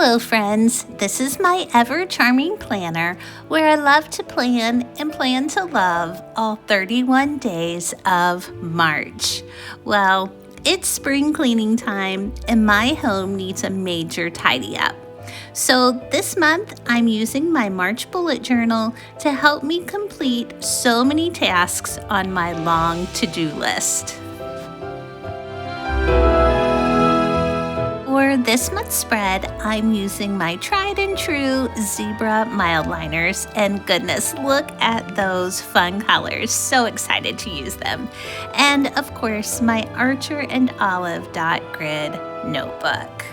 Hello, friends. This is my ever charming planner where I love to plan and plan to love all 31 days of March. Well, it's spring cleaning time and my home needs a major tidy up. So this month, I'm using my March bullet journal to help me complete so many tasks on my long to-do list. For this month's spread, I'm using my tried and true Zebra mild liners, and goodness, look at those fun colors. So excited to use them. And of course, my Archer and Olive dot grid notebook.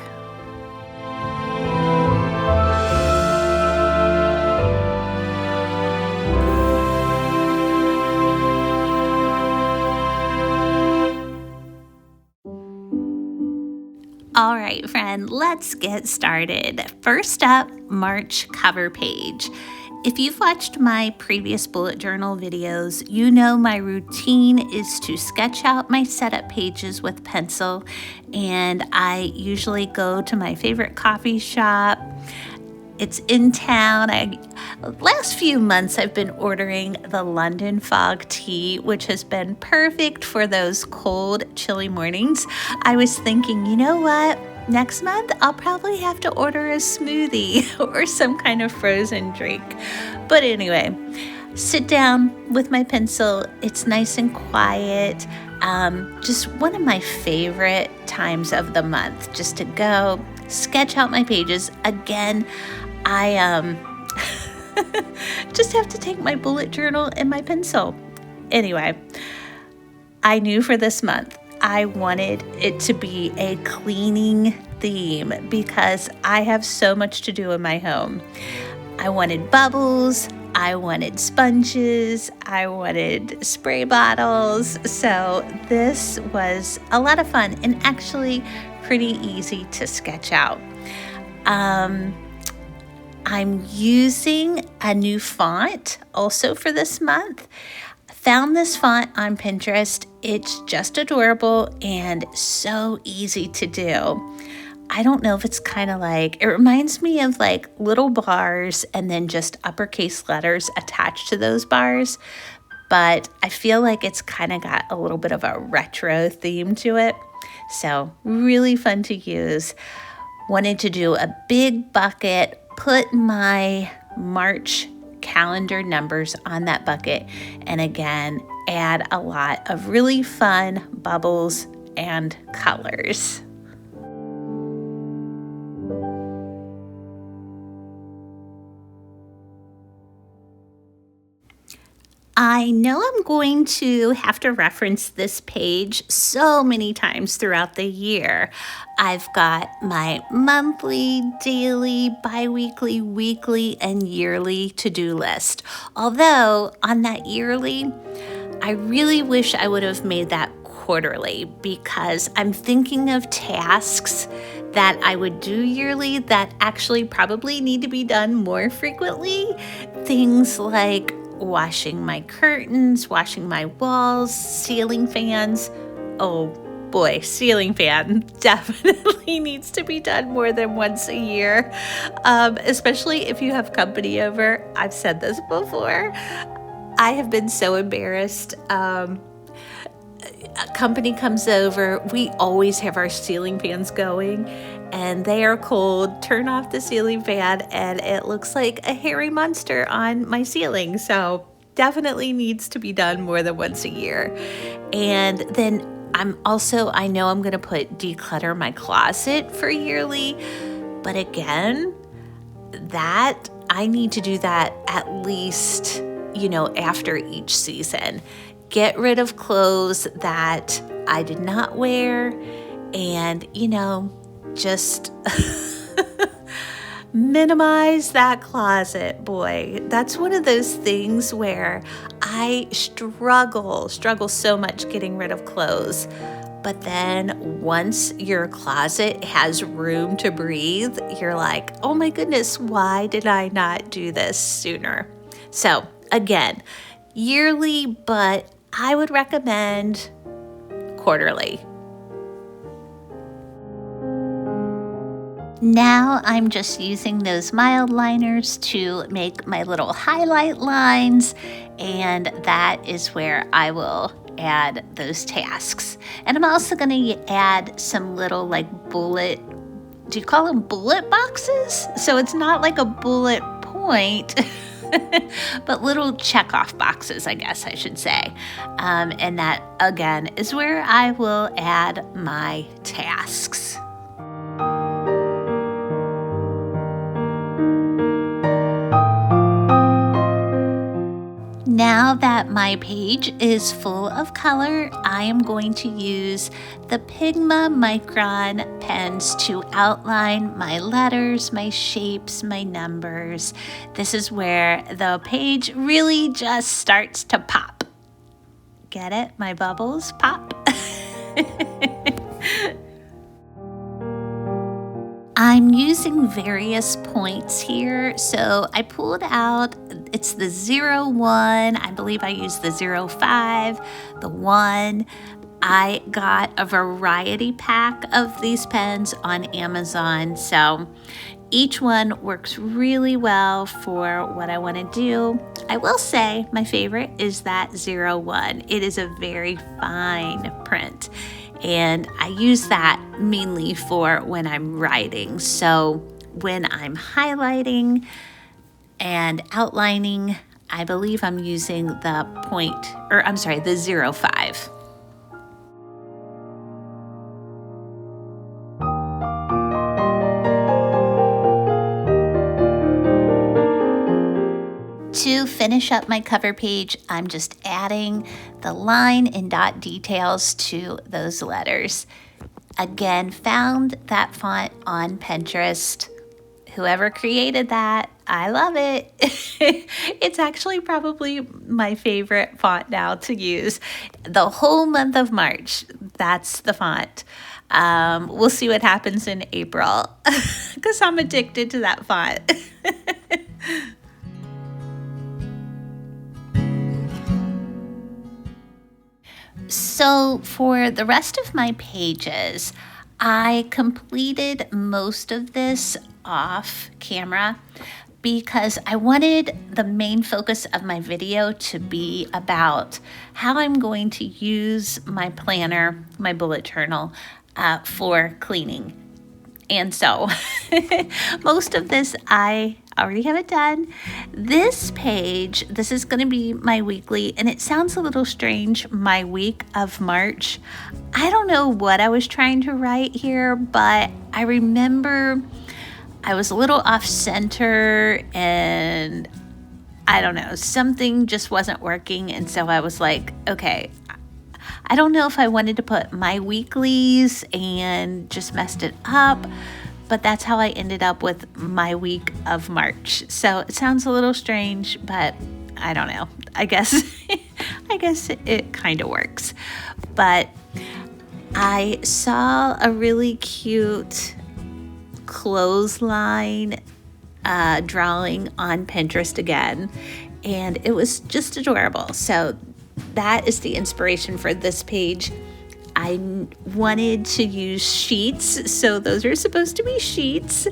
All right, friend, let's get started. First up, March cover page. If you've watched my previous bullet journal videos, you know my routine is to sketch out my setup pages with pencil, and I usually go to my favorite coffee shop. It's in town. Last few months I've been ordering the London Fog tea, which has been perfect for those cold, chilly mornings. I was thinking, you know what? Next month I'll probably have to order a smoothie or some kind of frozen drink. But anyway, sit down with my pencil. It's nice and quiet. Just one of my favorite times of the month, just to go sketch out my pages. Again, I just have to take my bullet journal and my pencil. Anyway, I knew for this month I wanted it to be a cleaning theme because I have so much to do in my home. I wanted bubbles, I wanted sponges, I wanted spray bottles. So this was a lot of fun and actually pretty easy to sketch out. I'm using a new font also for this month. Found this font on Pinterest. It's just adorable and so easy to do. I don't know if it's kind of like, it reminds me of like little bars and then just uppercase letters attached to those bars. But I feel like it's kind of got a little bit of a retro theme to it. So really fun to use. Wanted to do a big bucket, put my March calendar numbers on that bucket, and again, add a lot of really fun bubbles and colors. I know I'm going to have to reference this page so many times throughout the year. I've got my monthly, daily, bi-weekly, weekly, and yearly to-do list. Although on that yearly, I really wish I would have made that quarterly because I'm thinking of tasks that I would do yearly that actually probably need to be done more frequently. Things like washing my curtains, washing my walls, ceiling fans. Oh boy, ceiling fan definitely needs to be done more than once a year, especially if you have company over. I've said this before. I have been so embarrassed. A company comes over, we always have our ceiling fans going and they are cold. Turn off the ceiling fan and it looks like a hairy monster on my ceiling. So definitely needs to be done more than once a year. And then I know I'm gonna put declutter my closet for yearly, but again, that I need to do that at least, after each season. Get rid of clothes that I did not wear and, just minimize that closet. Boy, that's one of those things where I struggle so much getting rid of clothes. But then once your closet has room to breathe, you're like, oh my goodness, why did I not do this sooner? So again, yearly, but I would recommend quarterly. Now I'm just using those mild liners to make my little highlight lines, and that is where I will add those tasks. And I'm also going to add some little like bullet, do you call them bullet boxes? So it's not like a bullet point, but little checkoff boxes, I guess I should say. And that again is where I will add my tasks. Now that my page is full of color, I am going to use the Pigma Micron pens to outline my letters, my shapes, my numbers. This is where the page really just starts to pop. Get it? My bubbles pop. I'm using various points here, so I pulled out, it's the 01, I believe I used the 05, the 1. I got a variety pack of these pens on Amazon, so each one works really well for what I want to do. I will say my favorite is that 01. It is a very fine print. And I use that mainly for when I'm writing. So when I'm highlighting and outlining, I believe I'm using the the 05. To finish up my cover page, I'm just adding the line and dot details to those letters. Again, found that font on Pinterest. Whoever created that, I love it. It's actually probably my favorite font now to use. The whole month of March, that's the font. We'll see what happens in April because I'm addicted to that font. So for the rest of my pages, I completed most of this off camera because I wanted the main focus of my video to be about how I'm going to use my planner, my bullet journal, for cleaning. And so most of this I already have it done. This page, this is going to be my weekly, and it sounds a little strange, my week of March. I don't know what I was trying to write here, but I remember I was a little off center and I don't know, something just wasn't working. And so I was like, okay, I don't know if I wanted to put my weeklies and just messed it up, but that's how I ended up with my week of March. So it sounds a little strange, but I don't know. I guess it kind of works. But I saw a really cute clothesline drawing on Pinterest again, and it was just adorable. So that is the inspiration for this page. I wanted to use sheets, so those are supposed to be sheets.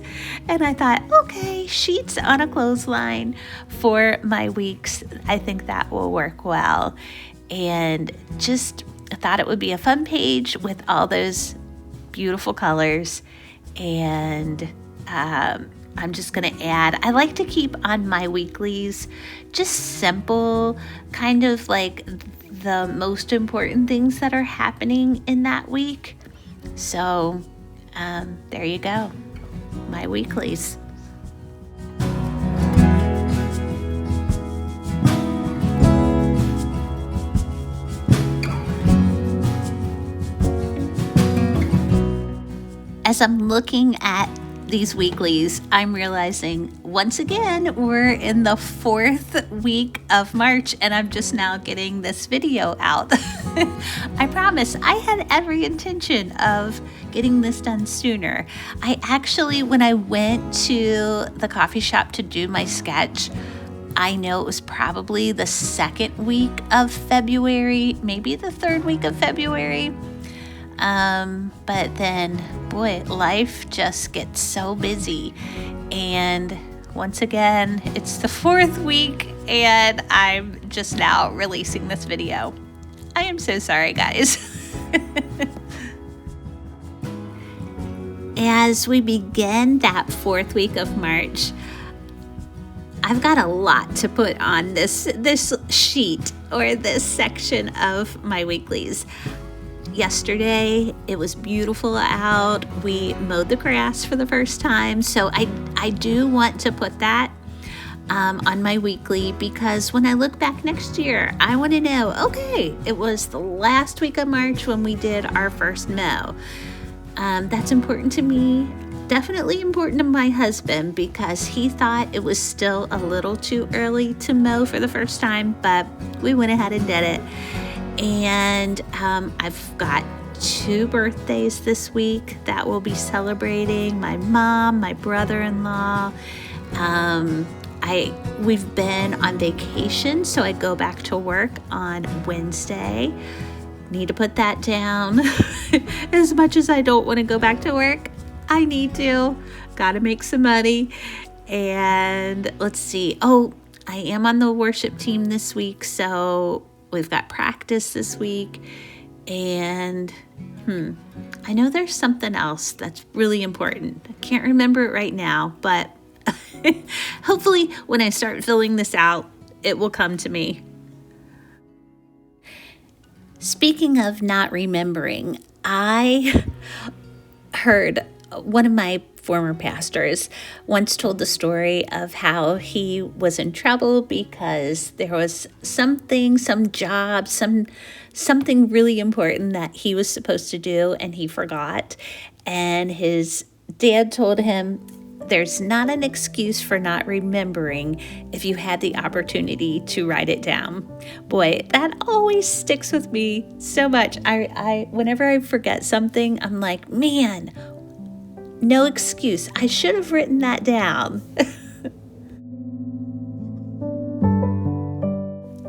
And I thought, okay, sheets on a clothesline for my weeks. I think that will work well. And just thought it would be a fun page with all those beautiful colors. And I'm just going to add, I like to keep on my weeklies just simple, kind of like the most important things that are happening in that week. So there you go, my weeklies. As I'm looking at these weeklies, I'm realizing once again we're in the 4th week of March and I'm just now getting this video out. I promise I had every intention of getting this done sooner. I actually, when I went to the coffee shop to do my sketch, I know it was probably the 2nd week of February, maybe the 3rd week of February. But then, boy, life just gets so busy. And once again, it's the 4th week and I'm just now releasing this video. I am so sorry, guys. As we begin that 4th week of March, I've got a lot to put on this sheet or this section of my weeklies. Yesterday, it was beautiful out. We mowed the grass for the first time. So I do want to put that on my weekly, because when I look back next year, I want to know, okay, it was the last week of March when we did our first mow. That's important to me. Definitely important to my husband, because he thought it was still a little too early to mow for the first time, but we went ahead and did it. And I've got 2 birthdays this week that we'll be celebrating. My mom, my brother-in-law. We've been on vacation, so I go back to work on Wednesday. Need to put that down. As much as I don't want to go back to work, I need to. Got to make some money. And let's see. Oh, I am on the worship team this week, so we've got practice this week. And I know there's something else that's really important. I can't remember it right now, but hopefully when I start filling this out, it will come to me. Speaking of not remembering, I heard one of my former pastors once told the story of how he was in trouble because there was something, some job, something really important that he was supposed to do and he forgot. And his dad told him, there's not an excuse for not remembering if you had the opportunity to write it down. Boy, that always sticks with me so much. I whenever I forget something, I'm like, man, no excuse. I should have written that down.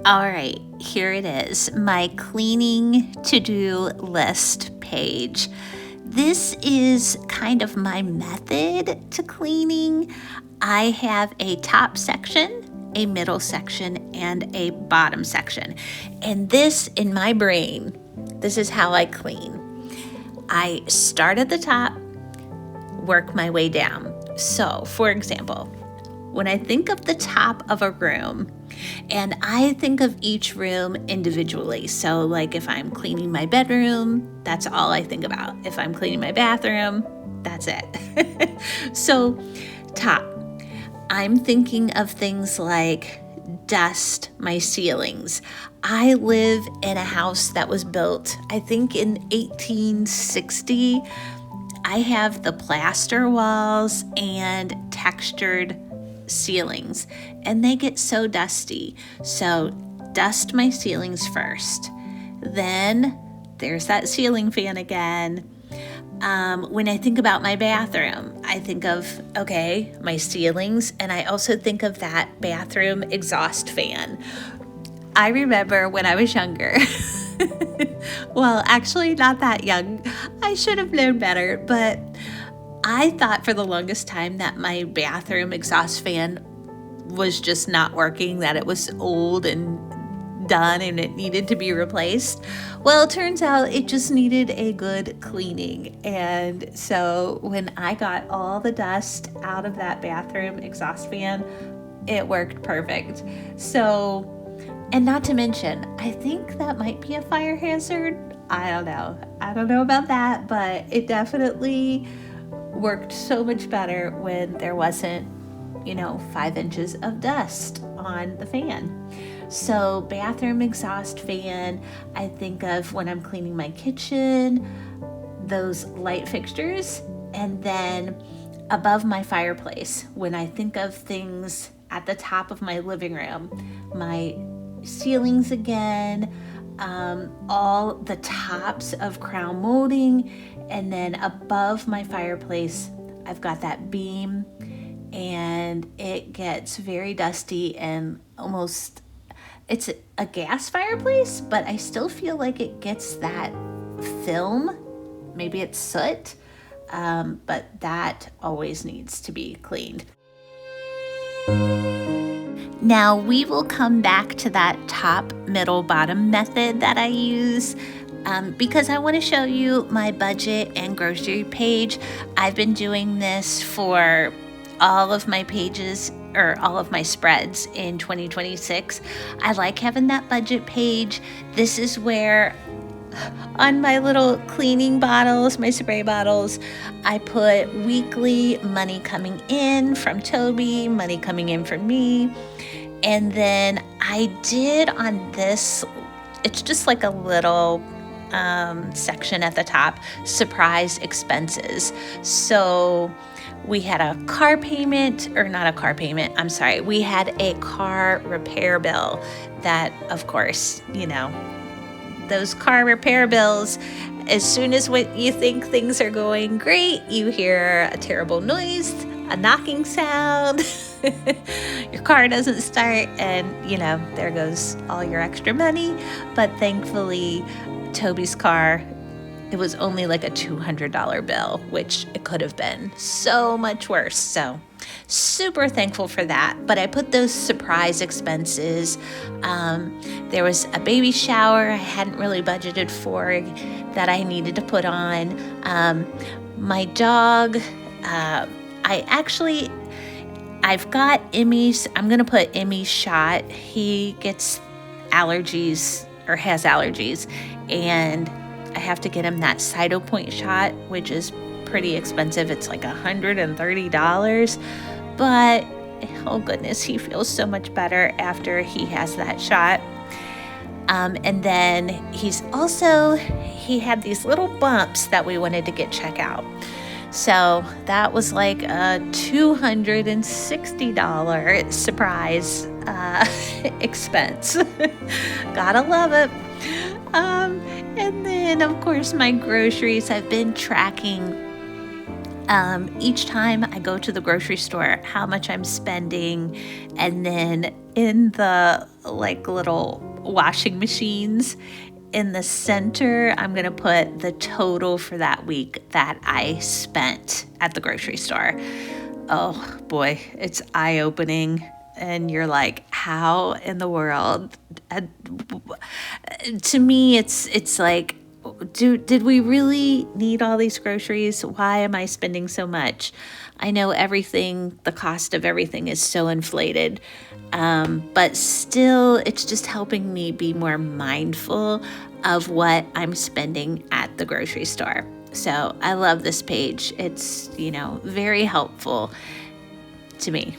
All right, here it is, my cleaning to-do list page. This is kind of my method to cleaning. I have a top section, a middle section, and a bottom section. And this, in my brain, this is how I clean. I start at the top, work my way down. So, for example, when I think of the top of a room, and I think of each room individually. So like if I'm cleaning my bedroom, that's all I think about. If I'm cleaning my bathroom, that's it. So top, I'm thinking of things like dust my ceilings. I live in a house that was built, I think in 1860. I have the plaster walls and textured ceilings, and they get so dusty. So dust my ceilings first. Then there's that ceiling fan again. When I think about my bathroom, I think of, okay, my ceilings, and I also think of that bathroom exhaust fan. I remember when I was younger, well, actually not that young. I should have known better, but I thought for the longest time that my bathroom exhaust fan was just not working, that it was old and done and it needed to be replaced. Well, it turns out it just needed a good cleaning. And so when I got all the dust out of that bathroom exhaust fan, it worked perfect. So, and not to mention, I think that might be a fire hazard. I don't know about that, but it definitely worked so much better when there wasn't, 5 inches of dust on the fan. So bathroom exhaust fan, I think of when I'm cleaning my kitchen, those light fixtures, and then above my fireplace, when I think of things at the top of my living room, my ceilings again, all the tops of crown molding, and then above my fireplace, I've got that beam, and it gets very dusty and almost, it's a gas fireplace, but I still feel like it gets that film maybe it's soot, but that always needs to be cleaned. Now we will come back to that top, middle, bottom method that I use because I want to show you my budget and grocery page. I've been doing this for all of my pages or all of my spreads in 2026. I like having that budget page. This is where on my little cleaning bottles, my spray bottles, I put weekly money coming in from Toby, money coming in from me. And then I did on this, it's just like a little section at the top, surprise expenses. So we had a car payment, or not a car payment, I'm sorry. We had a car repair bill that, of course, those car repair bills, as soon as you think things are going great, you hear a terrible noise, a knocking sound, your car doesn't start, and there goes all your extra money. But thankfully, Toby's car, it was only like a $200 bill, which it could have been so much worse. So super thankful for that. But I put those surprise expenses. There was a baby shower I hadn't really budgeted for that I needed to put on. My dog, I've got Emmy's, I'm going to put Emmy's shot. He gets allergies or has allergies, and I have to get him that Cytopoint shot, which is pretty expensive. It's like $130, but oh goodness, he feels so much better after he has that shot. And then he had these little bumps that we wanted to get checked out. So that was like a $260 surprise expense. Gotta love it. And then, of course, my groceries. I've been tracking each time I go to the grocery store how much I'm spending. And then in the little washing machines, in the center, I'm going to put the total for that week that I spent at the grocery store. Oh boy, it's eye-opening. And you're like, how in the world? To me, it's like, did we really need all these groceries? Why am I spending so much? I know the cost of everything is so inflated. But still, it's just helping me be more mindful of what I'm spending at the grocery store. So I love this page. It's, very helpful to me.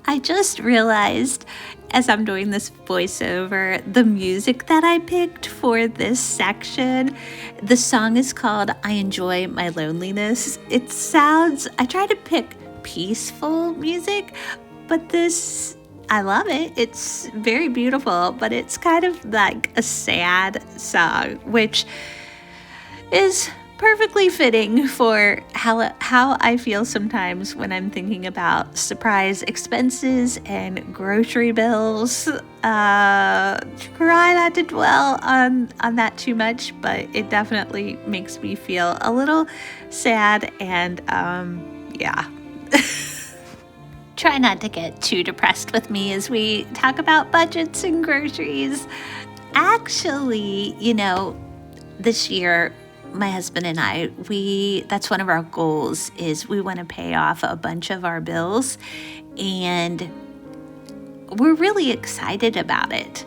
I just realized as I'm doing this voiceover, the music that I picked for this section, the song is called I Enjoy My Loneliness. I try to pick peaceful music, but I love it. It's very beautiful, but it's kind of like a sad song, which is perfectly fitting for how I feel sometimes when I'm thinking about surprise expenses and grocery bills. Try not to dwell on that too much, but it definitely makes me feel a little sad and yeah. Try not to get too depressed with me as we talk about budgets and groceries. Actually, this year, my husband and I, that's one of our goals, is we want to pay off a bunch of our bills, and we're really excited about it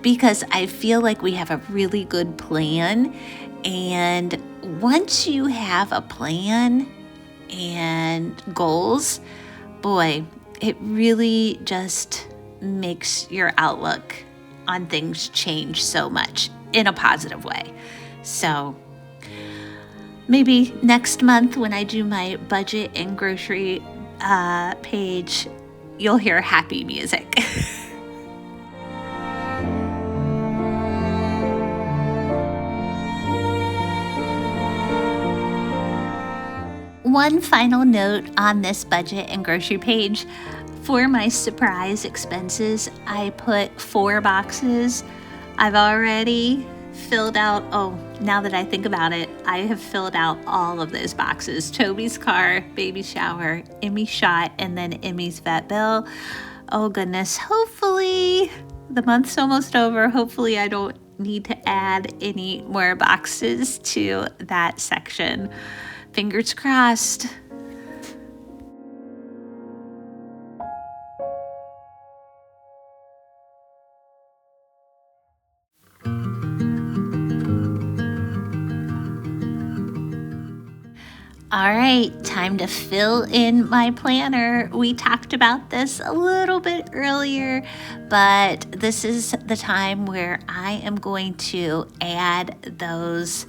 because I feel like we have a really good plan. And once you have a plan and goals, boy, it really just makes your outlook on things change so much in a positive way. So maybe next month when I do my budget and grocery page, you'll hear happy music. One final note on this budget and grocery page. For my surprise expenses, I put 4 boxes. I've already filled out, now that I think about it, I have filled out all of those boxes. Toby's car, baby shower, Emmy's shot, and then Emmy's vet bill. Oh goodness, hopefully the month's almost over. Hopefully I don't need to add any more boxes to that section. Fingers crossed. All right, time to fill in my planner. We talked about this a little bit earlier, but this is the time where I am going to add those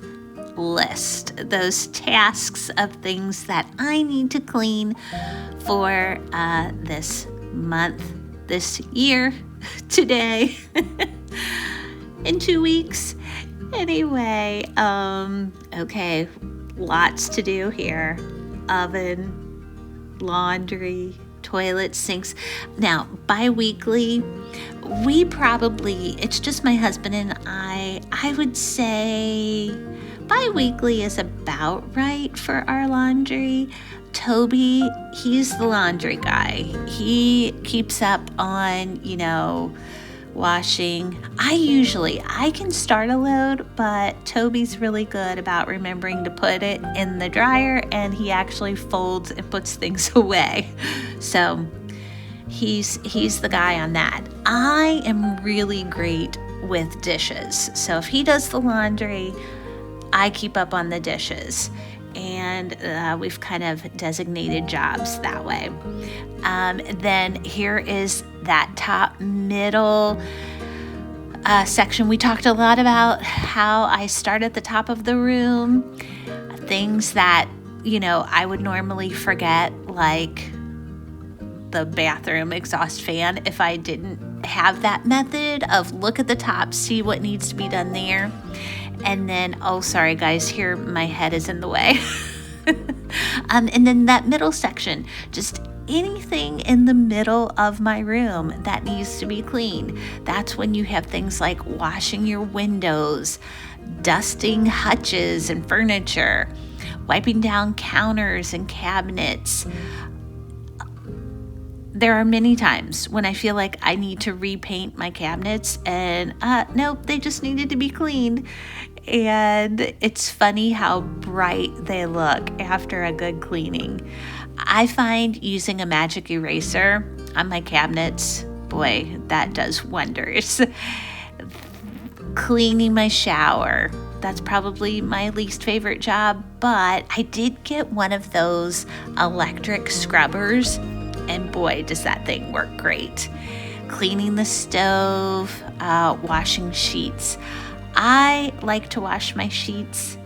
lists, those tasks of things that I need to clean for this month, this year, today, in 2 weeks. Anyway, okay. Lots to do here. Oven, laundry, toilet, sinks. Now, bi-weekly, it's just my husband and I would say bi-weekly is about right for our laundry. Toby, he's the laundry guy. He keeps up on, washing. I can start a load, but Toby's really good about remembering to put it in the dryer, and he actually folds and puts things away. So he's the guy on that. I am really great with dishes. So if he does the laundry, I keep up on the dishes. And we've kind of designated jobs that way. Then here is that top middle section. We talked a lot about how I start at the top of the room, things that, I would normally forget, like the bathroom exhaust fan, if I didn't have that method of look at the top, see what needs to be done there. And then, oh, sorry guys, here my head is in the way. And then that middle section, just anything in the middle of my room that needs to be cleaned. That's when you have things like washing your windows, dusting hutches and furniture, wiping down counters and cabinets. There are many times when I feel like I need to repaint my cabinets, and nope, they just needed to be cleaned. And it's funny how bright they look after a good cleaning. I find using a magic eraser on my cabinets, boy, that does wonders. Cleaning my shower, that's probably my least favorite job, but I did get one of those electric scrubbers, and boy, does that thing work great. Cleaning the stove, washing sheets. I like to wash my sheets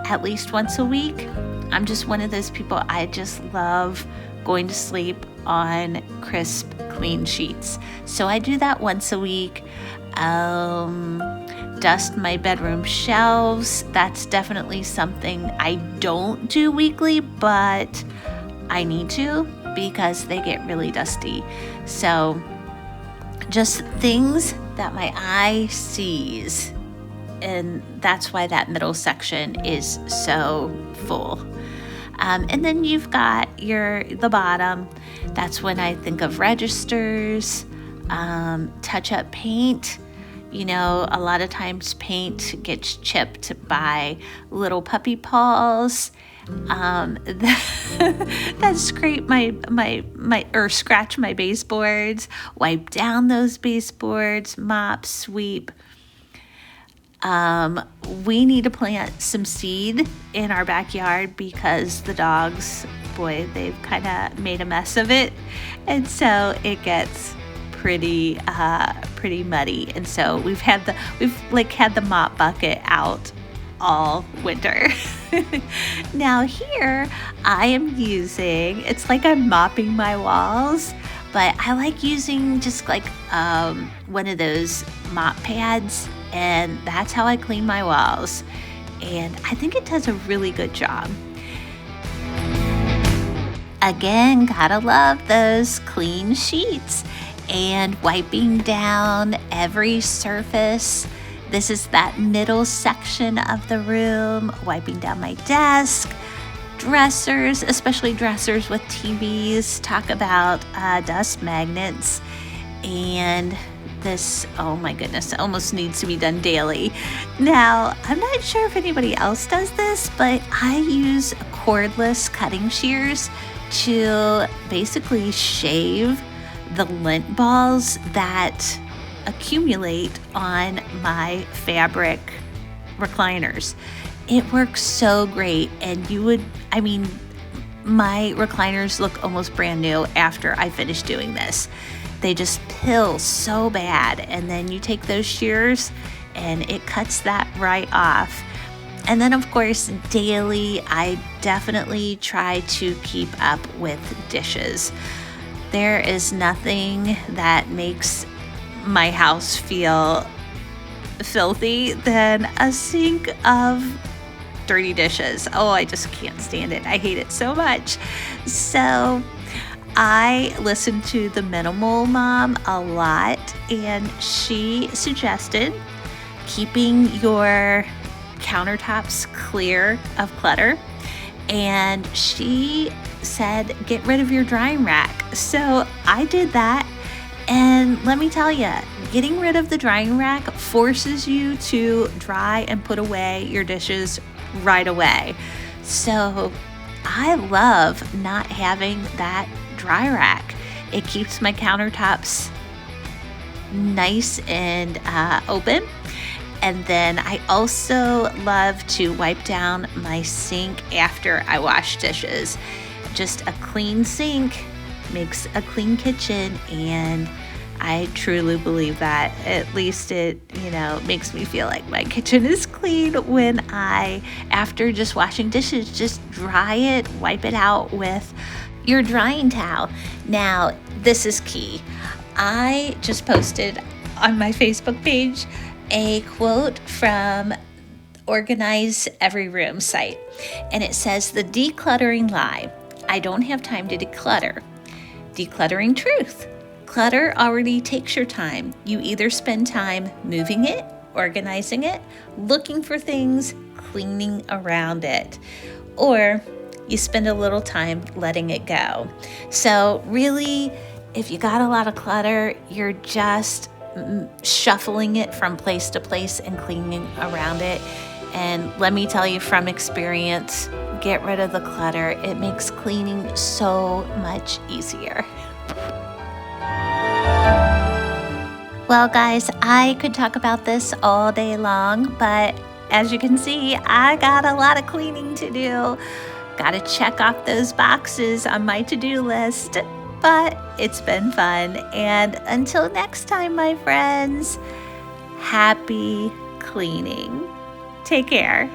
at least once a week. I'm just one of those people, I just love going to sleep on crisp, clean sheets. So I do that once a week. Dust my bedroom shelves. That's definitely something I don't do weekly, but I need to because they get really dusty. So just things that my eye sees. And that's why that middle section is so full. And then you've got the bottom. That's when I think of registers, touch-up paint. A lot of times paint gets chipped by little puppy paws. That scrape or scratch my baseboards, wipe down those baseboards, mop, sweep. We need to plant some seed in our backyard because the dogs, boy, they've kind of made a mess of it. And so it gets pretty muddy. And so we've had the mop bucket out all winter. Now here I am using, it's like I'm mopping my walls, but I like using just like one of those mop pads, and that's how I clean my walls. And I think it does a really good job. Again, gotta love those clean sheets and wiping down every surface This is that middle section of the room, wiping down my desk, dressers, especially dressers with TVs. Talk about dust magnets. And this, oh my goodness, almost needs to be done daily. Now, I'm not sure if anybody else does this, but I use cordless cutting shears to basically shave the lint balls that accumulate on my fabric recliners. It works so great, and my recliners look almost brand new after I finish doing this. They just pill so bad, and then you take those shears and it cuts that right off. And then, of course, daily, I definitely try to keep up with dishes. There is nothing that makes my house feel filthy than a sink of dirty dishes. Oh, I just can't stand it. I hate it so much. So I listen to the Minimal Mom a lot, and she suggested keeping your countertops clear of clutter. And she said, get rid of your drying rack. So I did that. And let me tell you, getting rid of the drying rack forces you to dry and put away your dishes right away. So I love not having that dry rack. It keeps my countertops nice and open. And then I also love to wipe down my sink after I wash dishes. Just a clean sink makes a clean kitchen, and I truly believe that. At least it, makes me feel like my kitchen is clean when I, after just washing dishes, just dry it, wipe it out with your drying towel. Now, this is key. I just posted on my Facebook page a quote from Organize Every Room site, and it says, "The decluttering lie. I don't have time to declutter. Decluttering truth. Clutter already takes your time. You either spend time moving it, organizing it, looking for things, cleaning around it, or you spend a little time letting it go." So really, if you got a lot of clutter, you're just shuffling it from place to place and cleaning around it. And let me tell you from experience, get rid of the clutter. It makes cleaning so much easier. Well, guys, I could talk about this all day long, but as you can see, I got a lot of cleaning to do. Got to check off those boxes on my to-do list, but it's been fun. And until next time, my friends, happy cleaning. Take care.